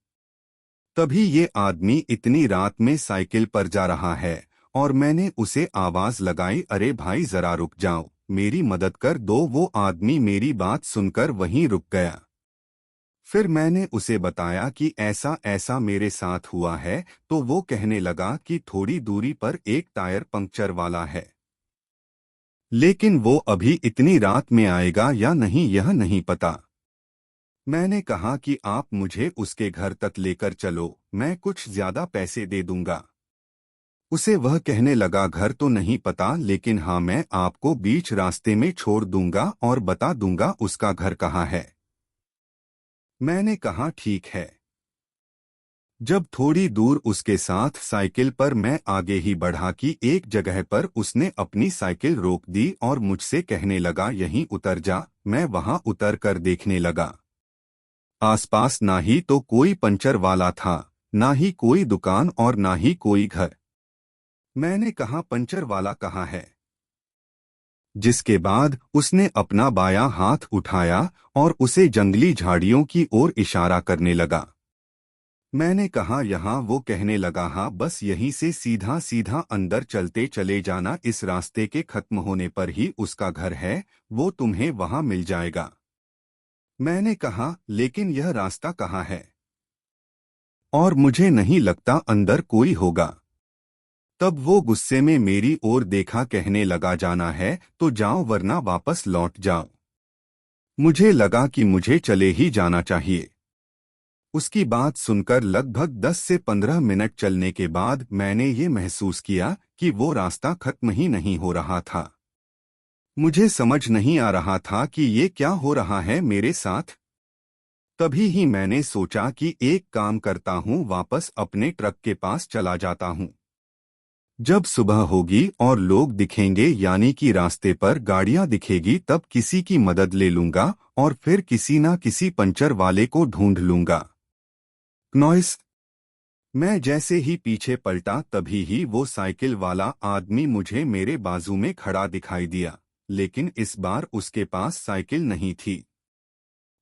तभी ये आदमी इतनी रात में साइकिल पर जा रहा है, और मैंने उसे आवाज लगाई, अरे भाई जरा रुक जाओ, मेरी मदद कर दो। वो आदमी मेरी बात सुनकर वहीं रुक गया। फिर मैंने उसे बताया कि ऐसा ऐसा मेरे साथ हुआ है, तो वो कहने लगा कि थोड़ी दूरी पर एक टायर पंक्चर वाला है, लेकिन वो अभी इतनी रात में आएगा या नहीं यह नहीं पता। मैंने कहा कि आप मुझे उसके घर तक लेकर चलो, मैं कुछ ज्यादा पैसे दे दूंगा। उसे वह कहने लगा, घर तो नहीं पता, लेकिन हाँ मैं आपको बीच रास्ते में छोड़ दूंगा और बता दूंगा उसका घर कहाँ है। मैंने कहा ठीक है। जब थोड़ी दूर उसके साथ साइकिल पर मैं आगे ही बढ़ा कि एक जगह पर उसने अपनी साइकिल रोक दी और मुझसे कहने लगा, यहीं उतर जा। मैं वहां उतर कर देखने लगा। आसपास ना ही तो कोई पंचर वाला था, ना ही कोई दुकान और ना ही कोई घर। मैंने कहा, पंचर वाला कहाँ है? जिसके बाद उसने अपना बायां हाथ उठाया और उसे जंगली झाड़ियों की ओर इशारा करने लगा। मैंने कहा, यहाँ। वो कहने लगा, हाँ, बस यहीं से सीधा सीधा अंदर चलते चले जाना, इस रास्ते के खत्म होने पर ही उसका घर है, वो तुम्हें वहां मिल जाएगा। मैंने कहा, लेकिन यह रास्ता कहाँ है? और मुझे नहीं लगता अंदर कोई होगा। तब वो गुस्से में मेरी ओर देखा, कहने लगा, जाना है तो जाओ वरना वापस लौट जाओ। मुझे लगा कि मुझे चले ही जाना चाहिए। उसकी बात सुनकर लगभग 10 से 15 मिनट चलने के बाद मैंने ये महसूस किया कि वो रास्ता खत्म ही नहीं हो रहा था। मुझे समझ नहीं आ रहा था कि ये क्या हो रहा है मेरे साथ। तभी ही मैंने सोचा कि एक काम करता हूँ, वापस अपने ट्रक के पास चला जाता हूँ। जब सुबह होगी और लोग दिखेंगे, यानी कि रास्ते पर गाड़ियां दिखेगी, तब किसी की मदद ले लूंगा और फिर किसी ना किसी पंचर वाले को ढूंढ लूंगा। नॉइस। मैं जैसे ही पीछे पलटा तभी ही वो साइकिल वाला आदमी मुझे मेरे बाजू में खड़ा दिखाई दिया, लेकिन इस बार उसके पास साइकिल नहीं थी।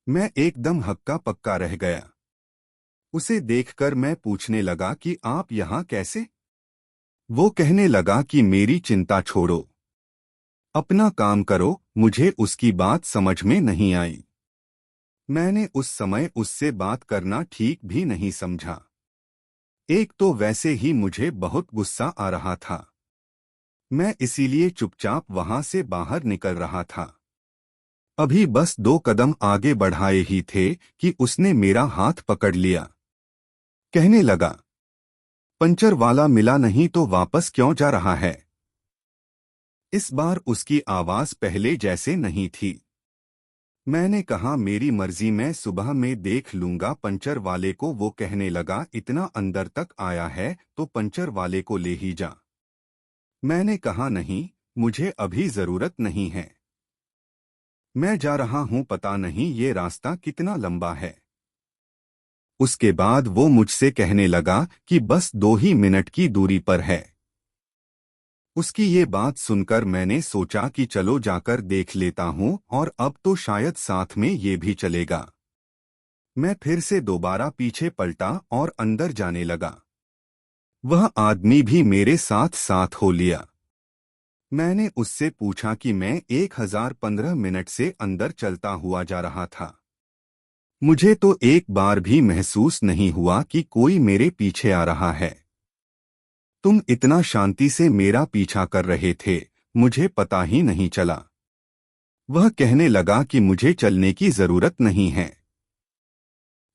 मैं एकदम हक्का पक्का रह गया। उसे देखकर मैं पूछने लगा कि आप यहाँ कैसे? वो कहने लगा कि मेरी चिंता छोड़ो, अपना काम करो। मुझे उसकी बात समझ में नहीं आई। मैंने उस समय उससे बात करना ठीक भी नहीं समझा। एक तो वैसे ही मुझे बहुत गुस्सा आ रहा था। मैं इसीलिए चुपचाप वहां से बाहर निकल रहा था। अभी बस 2 कदम आगे बढ़ाए ही थे कि उसने मेरा हाथ पकड़ लिया। कहने लगा, पंचर वाला मिला नहीं तो वापस क्यों जा रहा है? इस बार उसकी आवाज पहले जैसे नहीं थी। मैंने कहा, मेरी मर्जी, मैं सुबह में देख लूंगा पंचर वाले को। वो कहने लगा, इतना अंदर तक आया है तो पंचर वाले को ले ही जा। मैंने कहा, नहीं, मुझे अभी जरूरत नहीं है। मैं जा रहा हूं, पता नहीं ये रास्ता कितना लंबा है। उसके बाद वो मुझसे कहने लगा कि बस 2 ही मिनट की दूरी पर है। उसकी ये बात सुनकर मैंने सोचा कि चलो जाकर देख लेता हूं, और अब तो शायद साथ में ये भी चलेगा। मैं फिर से दोबारा पीछे पलटा और अंदर जाने लगा। वह आदमी भी मेरे साथ साथ हो लिया। मैंने उससे पूछा कि मैं 1015 मिनट से अंदर चलता हुआ जा रहा था। मुझे तो एक बार भी महसूस नहीं हुआ कि कोई मेरे पीछे आ रहा है। तुम इतना शांति से मेरा पीछा कर रहे थे, मुझे पता ही नहीं चला। वह कहने लगा कि मुझे चलने की जरूरत नहीं है।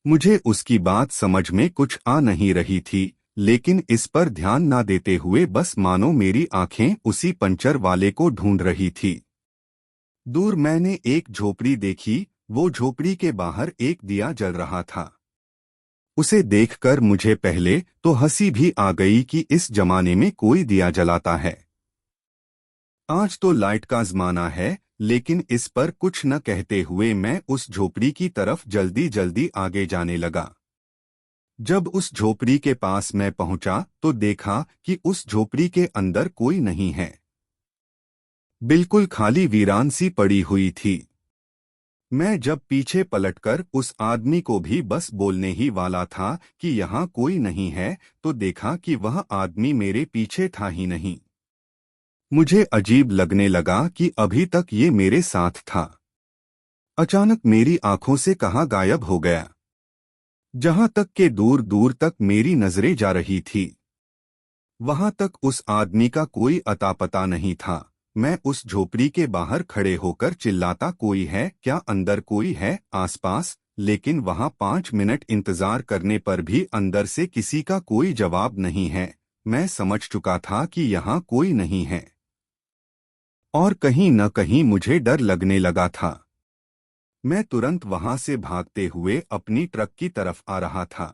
मुझे उसकी बात समझ में कुछ आ नहीं रही थी, लेकिन इस पर ध्यान ना देते हुए बस मानो मेरी आंखें उसी पंचर वाले को ढूंढ रही थी। दूर मैंने एक झोपड़ी देखी। वो झोपड़ी के बाहर एक दिया जल रहा था। उसे देखकर मुझे पहले तो हंसी भी आ गई कि इस जमाने में कोई दिया जलाता है। आज तो लाइट का जमाना है, लेकिन इस पर कुछ न कहते हुए मैं उस झोपड़ी की तरफ जल्दी जल्दी आगे जाने लगा। जब उस झोपड़ी के पास मैं पहुंचा तो देखा कि उस झोपड़ी के अंदर कोई नहीं है। बिल्कुल खाली वीरान सी पड़ी हुई थी। मैं जब पीछे पलटकर उस आदमी को भी बस बोलने ही वाला था कि यहाँ कोई नहीं है, तो देखा कि वह आदमी मेरे पीछे था ही नहीं। मुझे अजीब लगने लगा कि अभी तक ये मेरे साथ था। अचानक मेरी आंखों से कहाँ गायब हो गया। जहां तक के दूर दूर तक मेरी नजरें जा रही थी, वहां तक उस आदमी का कोई अता पता नहीं था। मैं उस झोपड़ी के बाहर खड़े होकर चिल्लाता, कोई है क्या? अंदर कोई है आसपास? लेकिन वहां 5 मिनट इंतजार करने पर भी अंदर से किसी का कोई जवाब नहीं है। मैं समझ चुका था कि यहाँ कोई नहीं है और कहीं न कहीं मुझे डर लगने लगा था। मैं तुरंत वहां से भागते हुए अपनी ट्रक की तरफ आ रहा था।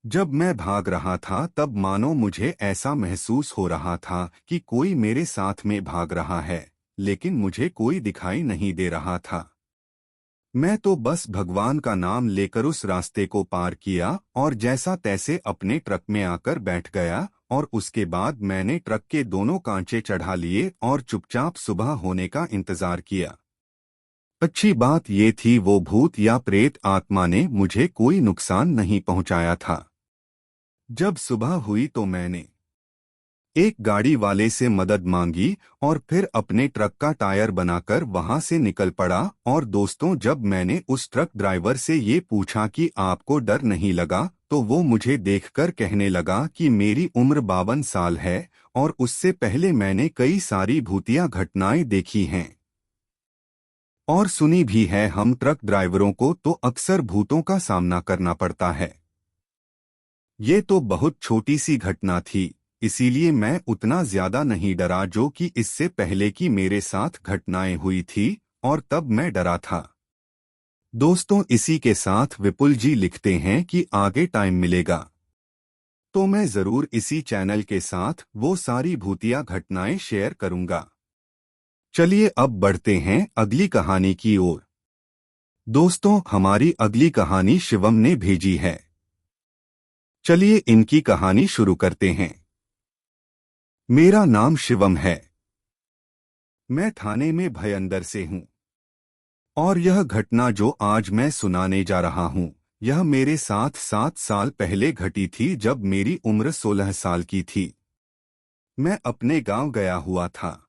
जब मैं भाग रहा था तब मानो मुझे ऐसा महसूस हो रहा था कि कोई मेरे साथ में भाग रहा है, लेकिन मुझे कोई दिखाई नहीं दे रहा था। मैं तो बस भगवान का नाम लेकर उस रास्ते को पार किया और जैसा तैसे अपने ट्रक में आकर बैठ गया, और उसके बाद मैंने ट्रक के दोनों कांचे चढ़ा लिए और चुपचाप सुबह होने का इंतजार किया। अच्छी बात ये थी वो भूत या प्रेत आत्मा ने मुझे कोई नुकसान नहीं पहुंचाया था। जब सुबह हुई तो मैंने एक गाड़ी वाले से मदद मांगी और फिर अपने ट्रक का टायर बनाकर वहां से निकल पड़ा। और दोस्तों, जब मैंने उस ट्रक ड्राइवर से ये पूछा कि आपको डर नहीं लगा, तो वो मुझे देखकर कहने लगा कि मेरी उम्र 52 साल है और उससे पहले मैंने कई सारी भूतिया घटनाएं देखी हैं और सुनी भी है। हम ट्रक ड्राइवरों को तो अक्सर भूतों का सामना करना पड़ता है। ये तो बहुत छोटी सी घटना थी, इसीलिए मैं उतना ज्यादा नहीं डरा जो कि इससे पहले की मेरे साथ घटनाएं हुई थी, और तब मैं डरा था। दोस्तों, इसी के साथ विपुल जी लिखते हैं कि आगे टाइम मिलेगा तो मैं जरूर इसी चैनल के साथ वो सारी भूतिया घटनाएं शेयर करूंगा। चलिए अब बढ़ते हैं अगली कहानी की ओर। दोस्तों, हमारी अगली कहानी शिवम ने भेजी है। चलिए इनकी कहानी शुरू करते हैं। मेरा नाम शिवम है। मैं थाने में भयंदर से हूं और यह घटना जो आज मैं सुनाने जा रहा हूं, यह मेरे साथ 7 साल पहले घटी थी जब मेरी उम्र 16 साल की थी। मैं अपने गांव गया हुआ था।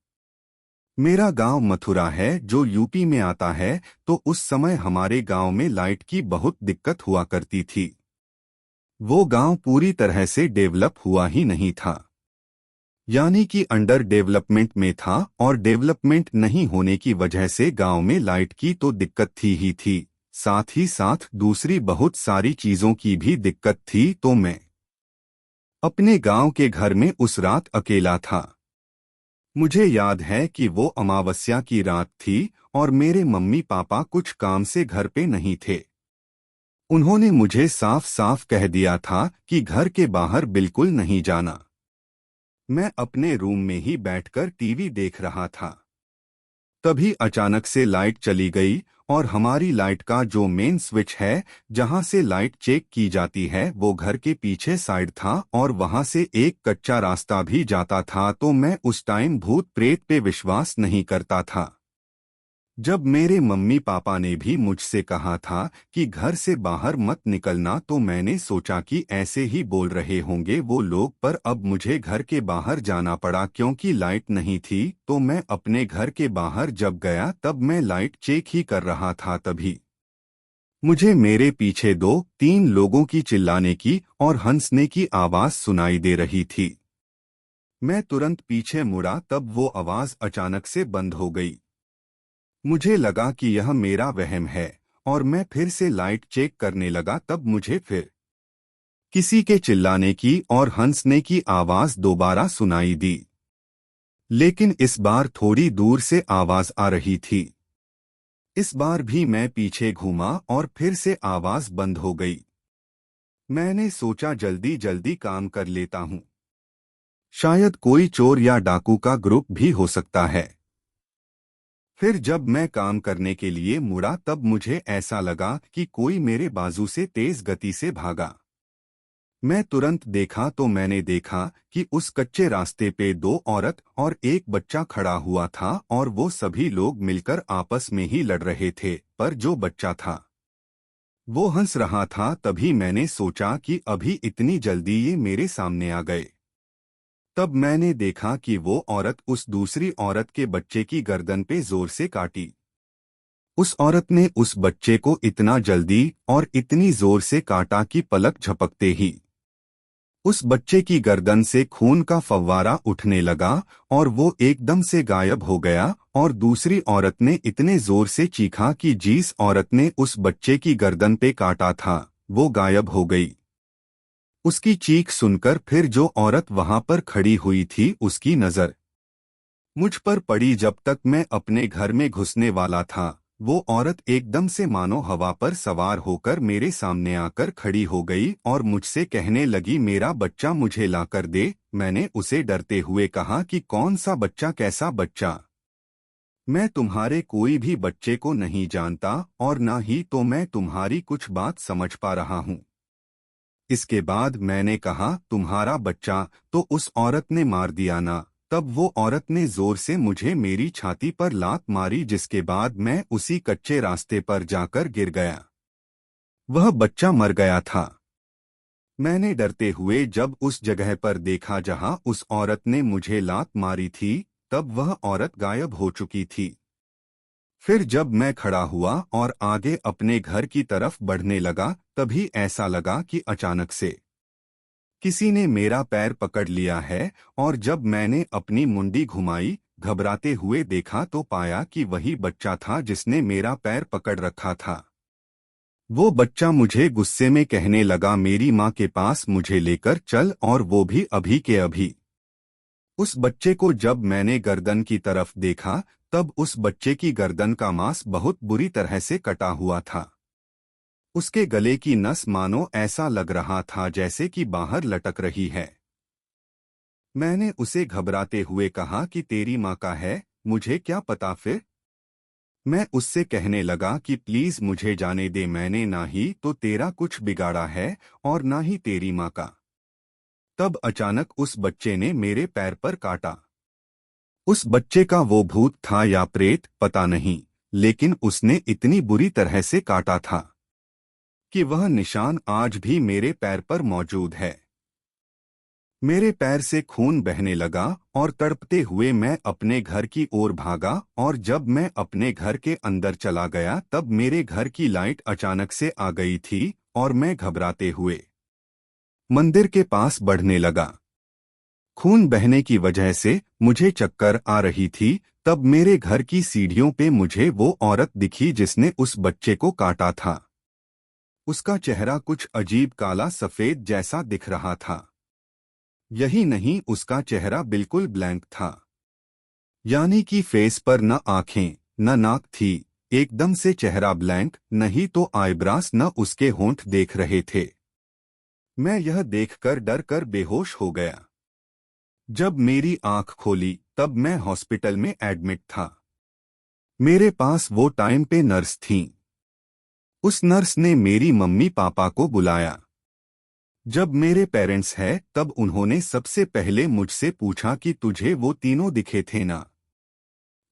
मेरा गांव मथुरा है जो यूपी में आता है। तो उस समय हमारे गांव में लाइट की बहुत दिक्कत हुआ करती थी। वो गांव पूरी तरह से डेवलप हुआ ही नहीं था, यानी कि अंडर डेवलपमेंट में था, और डेवलपमेंट नहीं होने की वजह से गांव में लाइट की तो दिक्कत थी ही थी, साथ ही साथ दूसरी बहुत सारी चीजों की भी दिक्कत थी। तो मैं अपने गांव के घर में उस रात अकेला था। मुझे याद है कि वो अमावस्या की रात थी और मेरे मम्मी पापा कुछ काम से घर पे नहीं थे। उन्होंने मुझे साफ साफ कह दिया था कि घर के बाहर बिल्कुल नहीं जाना। मैं अपने रूम में ही बैठकर टीवी देख रहा था। तभी अचानक से लाइट चली गई, और हमारी लाइट का जो मेन स्विच है जहां से लाइट चेक की जाती है वो घर के पीछे साइड था, और वहां से एक कच्चा रास्ता भी जाता था। तो मैं उस टाइम भूत प्रेत पे विश्वास नहीं करता था। जब मेरे मम्मी पापा ने भी मुझसे कहा था कि घर से बाहर मत निकलना, तो मैंने सोचा कि ऐसे ही बोल रहे होंगे वो लोग, पर अब मुझे घर के बाहर जाना पड़ा क्योंकि लाइट नहीं थी। तो मैं अपने घर के बाहर जब गया तब मैं लाइट चेक ही कर रहा था। तभी मुझे मेरे पीछे 2-3 लोगों की चिल्लाने की और हंसने की आवाज सुनाई दे रही थी। मैं तुरंत पीछे मुड़ा, तब वो आवाज अचानक से बंद हो गई। मुझे लगा कि यह मेरा वहम है और मैं फिर से लाइट चेक करने लगा। तब मुझे फिर किसी के चिल्लाने की और हंसने की आवाज दोबारा सुनाई दी, लेकिन इस बार थोड़ी दूर से आवाज आ रही थी। इस बार भी मैं पीछे घूमा और फिर से आवाज बंद हो गई। मैंने सोचा जल्दी जल्दी काम कर लेता हूं, शायद कोई चोर या डाकू का ग्रुप भी हो सकता है। फिर जब मैं काम करने के लिए मुड़ा तब मुझे ऐसा लगा कि कोई मेरे बाजू से तेज गति से भागा। मैं तुरंत देखा तो मैंने देखा कि उस कच्चे रास्ते पे 2 औरत और एक बच्चा खड़ा हुआ था, और वो सभी लोग मिलकर आपस में ही लड़ रहे थे। पर जो बच्चा था वो हंस रहा था। तभी मैंने सोचा कि अभी इतनी जल्दी ये मेरे सामने आ गए। तब मैंने देखा कि वो औरत उस दूसरी औरत के बच्चे की गर्दन पे जोर से काटी। उस औरत ने उस बच्चे को इतना जल्दी और इतनी जोर से काटा कि पलक झपकते ही उस बच्चे की गर्दन से खून का फव्वारा उठने लगा और वो एकदम से गायब हो गया। और दूसरी औरत ने इतने जोर से चीखा कि जिस औरत ने उस बच्चे की गर्दन पे काटा था वो गायब हो गई। उसकी चीख सुनकर फिर जो औरत वहां पर खड़ी हुई थी उसकी नजर मुझ पर पड़ी। जब तक मैं अपने घर में घुसने वाला था वो औरत एकदम से मानो हवा पर सवार होकर मेरे सामने आकर खड़ी हो गई और मुझसे कहने लगी, मेरा बच्चा मुझे लाकर दे। मैंने उसे डरते हुए कहा कि कौन सा बच्चा, कैसा बच्चा? मैं तुम्हारे कोई भी बच्चे को नहीं जानता और न ही तो मैं तुम्हारी कुछ बात समझ पा रहा हूँ। इसके बाद मैंने कहा, तुम्हारा बच्चा तो उस औरत ने मार दिया ना। तब वो औरत ने जोर से मुझे मेरी छाती पर लात मारी, जिसके बाद मैं उसी कच्चे रास्ते पर जाकर गिर गया। वह बच्चा मर गया था। मैंने डरते हुए जब उस जगह पर देखा जहां उस औरत ने मुझे लात मारी थी, तब वह औरत गायब हो चुकी थी। फिर जब मैं खड़ा हुआ और आगे अपने घर की तरफ बढ़ने लगा, तभी ऐसा लगा कि अचानक से किसी ने मेरा पैर पकड़ लिया है। और जब मैंने अपनी मुंडी घुमाई, घबराते हुए देखा, तो पाया कि वही बच्चा था जिसने मेरा पैर पकड़ रखा था। वो बच्चा मुझे गुस्से में कहने लगा, मेरी माँ के पास मुझे लेकर चल, और वो भी अभी के अभी। उस बच्चे को जब मैंने गर्दन की तरफ देखा, तब उस बच्चे की गर्दन का मांस बहुत बुरी तरह से कटा हुआ था। उसके गले की नस मानो ऐसा लग रहा था जैसे कि बाहर लटक रही है। मैंने उसे घबराते हुए कहा कि तेरी माँ का है, मुझे क्या पता। फिर मैं उससे कहने लगा कि प्लीज मुझे जाने दे, मैंने ना ही तो तेरा कुछ बिगाड़ा है और ना ही तेरी माँ का। तब अचानक उस बच्चे ने मेरे पैर पर काटा। उस बच्चे का वो भूत था या प्रेत पता नहीं, लेकिन उसने इतनी बुरी तरह से काटा था कि वह निशान आज भी मेरे पैर पर मौजूद है। मेरे पैर से खून बहने लगा और तड़पते हुए मैं अपने घर की ओर भागा, और जब मैं अपने घर के अंदर चला गया तब मेरे घर की लाइट अचानक से आ गई थी और मैं घबराते हुए मंदिर के पास बढ़ने लगा। खून बहने की वजह से मुझे चक्कर आ रही थी। तब मेरे घर की सीढ़ियों पे मुझे वो औरत दिखी जिसने उस बच्चे को काटा था। उसका चेहरा कुछ अजीब काला सफेद जैसा दिख रहा था। यही नहीं, उसका चेहरा बिल्कुल ब्लैंक था, यानी कि फेस पर न आंखें न नाक थी। एकदम से चेहरा ब्लैंक, नहीं तो आईब्रास न उसके होंठ देख रहे थे। मैं यह देखकर डर कर बेहोश हो गया। जब मेरी आंख खोली तब मैं हॉस्पिटल में एडमिट था। मेरे पास वो टाइम पे नर्स थीं। उस नर्स ने मेरी मम्मी पापा को बुलाया। जब मेरे पेरेंट्स हैं तब उन्होंने सबसे पहले मुझसे पूछा कि तुझे वो तीनों दिखे थे ना।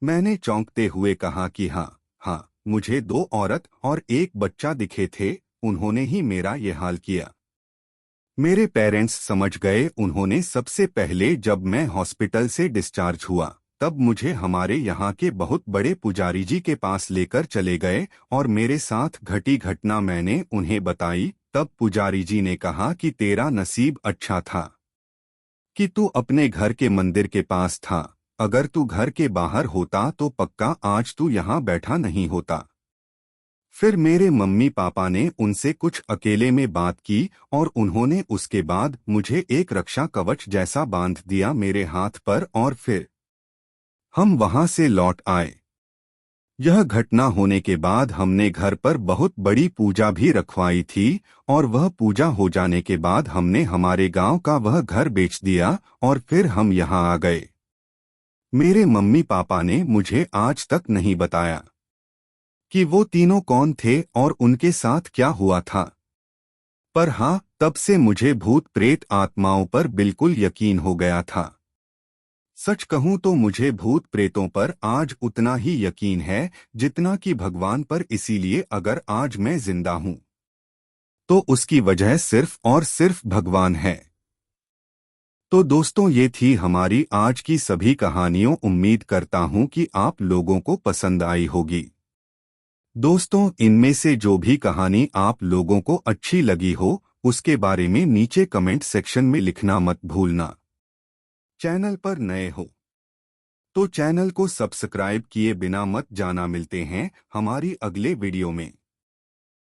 मैंने चौंकते हुए कहा कि हाँ हाँ, मुझे दो औरत और एक बच्चा दिखे थे, उन्होंने ही मेरा ये हाल किया। मेरे पेरेंट्स समझ गए। उन्होंने सबसे पहले जब मैं हॉस्पिटल से डिस्चार्ज हुआ तब मुझे हमारे यहाँ के बहुत बड़े पुजारी जी के पास लेकर चले गए और मेरे साथ घटी घटना मैंने उन्हें बताई। तब पुजारी जी ने कहा कि तेरा नसीब अच्छा था कि तू अपने घर के मंदिर के पास था। अगर तू घर के बाहर होता तो पक्का आज तू यहाँ बैठा नहीं होता। फिर मेरे मम्मी पापा ने उनसे कुछ अकेले में बात की और उन्होंने उसके बाद मुझे एक रक्षा कवच जैसा बांध दिया मेरे हाथ पर, और फिर हम वहां से लौट आए। यह घटना होने के बाद हमने घर पर बहुत बड़ी पूजा भी रखवाई थी, और वह पूजा हो जाने के बाद हमने हमारे गांव का वह घर बेच दिया और फिर हम यहाँ आ गए। मेरे मम्मी पापा ने मुझे आज तक नहीं बताया कि वो तीनों कौन थे और उनके साथ क्या हुआ था। पर हाँ, तब से मुझे भूत प्रेत आत्माओं पर बिल्कुल यकीन हो गया था। सच कहूं तो मुझे भूत प्रेतों पर आज उतना ही यकीन है जितना कि भगवान पर। इसीलिए अगर आज मैं जिंदा हूं तो उसकी वजह सिर्फ और सिर्फ भगवान है। तो दोस्तों, ये थी हमारी आज की सभी कहानियों। उम्मीद करता हूं कि आप लोगों को पसंद आई होगी। दोस्तों, इनमें से जो भी कहानी आप लोगों को अच्छी लगी हो उसके बारे में नीचे कमेंट सेक्शन में लिखना मत भूलना। चैनल पर नए हो तो चैनल को सब्सक्राइब किए बिना मत जाना। मिलते हैं हमारी अगले वीडियो में।